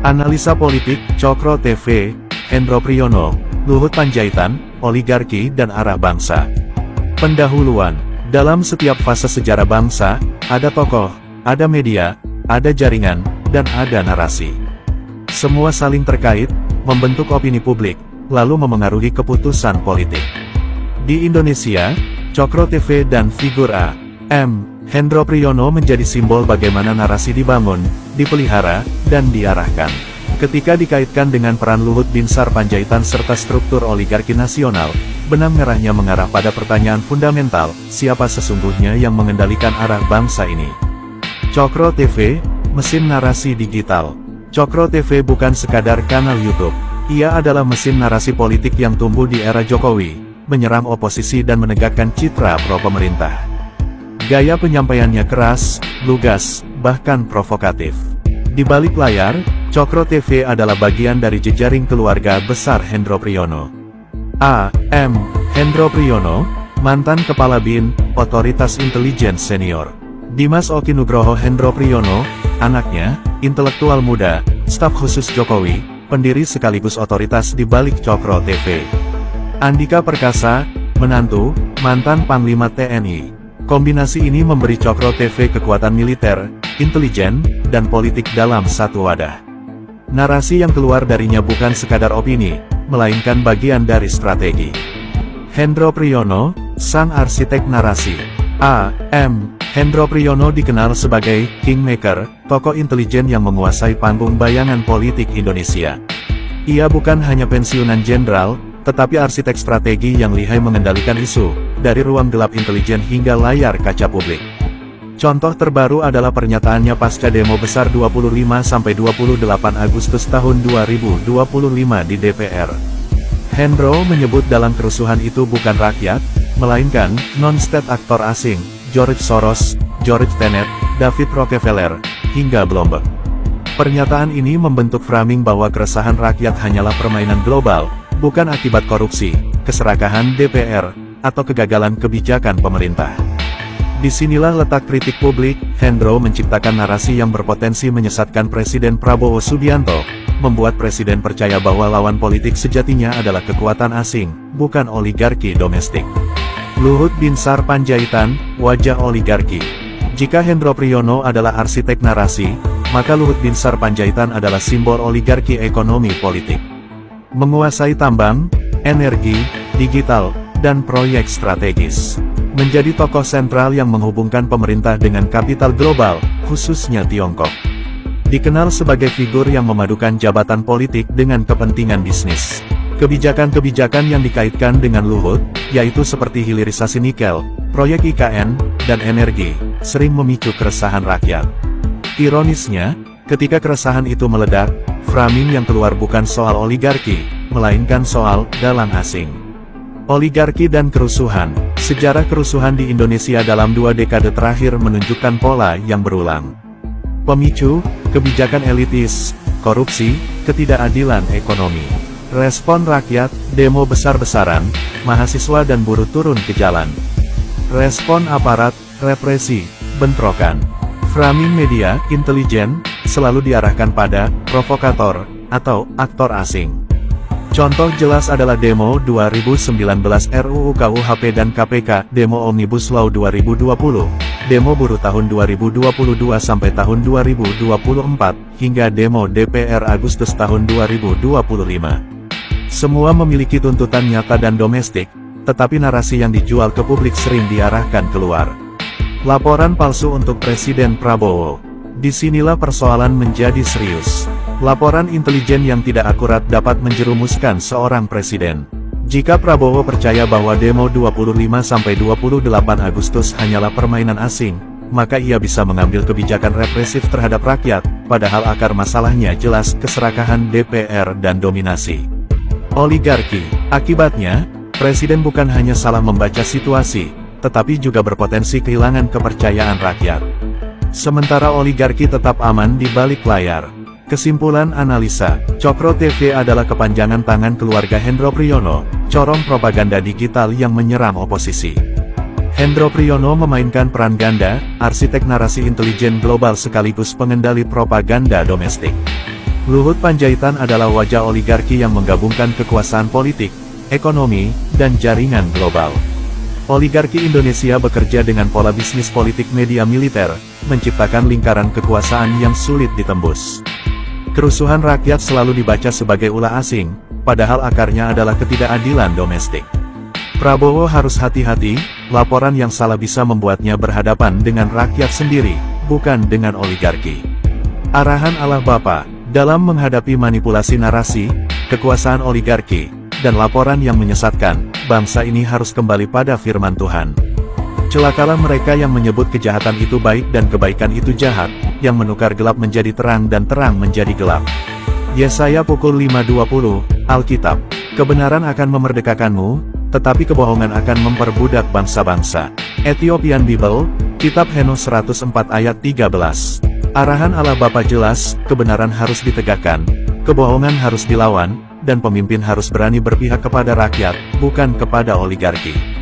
Analisa politik, Cokro TV, Hendro Priyono, Luhut Panjaitan, Oligarki dan Arah Bangsa. Pendahuluan. Dalam setiap fase sejarah bangsa, ada tokoh, ada media, ada jaringan, dan ada narasi. Semua saling terkait, membentuk opini publik, lalu memengaruhi keputusan politik. Di Indonesia, Cokro TV dan figur A.M. Hendro Priyono menjadi simbol bagaimana narasi dibangun, dipelihara, dan diarahkan. Ketika dikaitkan dengan peran Luhut Binsar Panjaitan serta struktur oligarki nasional, benang merahnya mengarah pada pertanyaan fundamental, siapa sesungguhnya yang mengendalikan arah bangsa ini? Cokro TV, mesin narasi digital. Cokro TV bukan sekadar kanal YouTube. Ia adalah mesin narasi politik yang tumbuh di era Jokowi, menyerang oposisi dan menegakkan citra pro-pemerintah. Gaya penyampaiannya keras, lugas, bahkan provokatif. Di balik layar, Cokro TV adalah bagian dari jejaring keluarga besar Hendro Priyono. A.M. Hendro Priyono, mantan Kepala BIN, Otoritas Intelijen Senior. Dimas Oki Nugroho Hendro Priyono, anaknya, intelektual muda, staf khusus Jokowi, pendiri sekaligus otoritas di balik Cokro TV. Andika Perkasa, menantu, mantan Panglima TNI. Kombinasi ini memberi Cokro TV kekuatan militer, intelijen, dan politik dalam satu wadah. Narasi yang keluar darinya bukan sekadar opini, melainkan bagian dari strategi. Hendro Priyono, sang arsitek narasi. A.M. Hendro Priyono dikenal sebagai kingmaker, tokoh intelijen yang menguasai panggung bayangan politik Indonesia. Ia bukan hanya pensiunan jenderal, tetapi arsitek strategi yang lihai mengendalikan isu, dari ruang gelap intelijen hingga layar kaca publik. Contoh terbaru adalah pernyataannya pasca demo besar 25–28 Agustus tahun 2025 di DPR. Hendro menyebut dalam kerusuhan itu bukan rakyat, melainkan non-state aktor asing, George Soros, George Tenet, David Rockefeller, hingga Bloomberg. Pernyataan ini membentuk framing bahwa keresahan rakyat hanyalah permainan global, bukan akibat korupsi, keserakahan DPR, atau kegagalan kebijakan pemerintah. Disinilah letak kritik publik. Hendro menciptakan narasi yang berpotensi menyesatkan Presiden Prabowo Subianto, membuat Presiden percaya bahwa lawan politik sejatinya adalah kekuatan asing, bukan oligarki domestik. Luhut Binsar Panjaitan, wajah oligarki. Jika Hendro Priyono adalah arsitek narasi, maka Luhut Binsar Panjaitan adalah simbol oligarki ekonomi politik. Menguasai tambang, energi, digital, dan proyek strategis. Menjadi tokoh sentral yang menghubungkan pemerintah dengan kapital global, khususnya Tiongkok. Dikenal sebagai figur yang memadukan jabatan politik dengan kepentingan bisnis. Kebijakan-kebijakan yang dikaitkan dengan Luhut, yaitu seperti hilirisasi nikel, proyek IKN, dan energi, sering memicu keresahan rakyat. Ironisnya, ketika keresahan itu meledak, framing yang keluar bukan soal oligarki, melainkan soal dalang asing. Oligarki dan kerusuhan. Sejarah kerusuhan di Indonesia dalam 2 dekade terakhir menunjukkan pola yang berulang. Pemicu, kebijakan elitis, korupsi, ketidakadilan ekonomi. Respon rakyat, demo besar-besaran, mahasiswa dan buruh turun ke jalan. Respon aparat, represi, bentrokan. Framing media, intelijen, selalu diarahkan pada provokator atau aktor asing. Contoh jelas adalah demo 2019 RUU KUHP dan KPK, demo Omnibus Law 2020, demo buruh tahun 2022 sampai tahun 2024, hingga demo DPR Agustus tahun 2025. Semua memiliki tuntutan nyata dan domestik, tetapi narasi yang dijual ke publik sering diarahkan keluar. Laporan palsu untuk Presiden Prabowo. Disinilah persoalan menjadi serius. Laporan intelijen yang tidak akurat dapat menjerumuskan seorang presiden. Jika Prabowo percaya bahwa demo 25–28 Agustus hanyalah permainan asing, maka ia bisa mengambil kebijakan represif terhadap rakyat, padahal akar masalahnya jelas keserakahan DPR dan dominasi oligarki. Akibatnya, presiden bukan hanya salah membaca situasi, tetapi juga berpotensi kehilangan kepercayaan rakyat. Sementara oligarki tetap aman di balik layar. Kesimpulan analisa, Cokro TV adalah kepanjangan tangan keluarga Hendro Priyono, corong propaganda digital yang menyerang oposisi. Hendro Priyono memainkan peran ganda, arsitek narasi intelijen global sekaligus pengendali propaganda domestik. Luhut Panjaitan adalah wajah oligarki yang menggabungkan kekuasaan politik, ekonomi, dan jaringan global. Oligarki Indonesia bekerja dengan pola bisnis politik media militer, menciptakan lingkaran kekuasaan yang sulit ditembus. Kerusuhan rakyat selalu dibaca sebagai ulah asing, padahal akarnya adalah ketidakadilan domestik. Prabowo harus hati-hati, laporan yang salah bisa membuatnya berhadapan dengan rakyat sendiri, bukan dengan oligarki. Arahan Allah Bapa, dalam menghadapi manipulasi narasi, kekuasaan oligarki, dan laporan yang menyesatkan, bangsa ini harus kembali pada firman Tuhan. Celakalah mereka yang menyebut kejahatan itu baik dan kebaikan itu jahat, yang menukar gelap menjadi terang dan terang menjadi gelap. Yesaya pukul 5:20, Alkitab. Kebenaran akan memerdekakanmu, tetapi kebohongan akan memperbudak bangsa-bangsa. Ethiopian Bible, Kitab Henos 104 ayat 13. Arahan Allah Bapa jelas, kebenaran harus ditegakkan, kebohongan harus dilawan, dan pemimpin harus berani berpihak kepada rakyat, bukan kepada oligarki.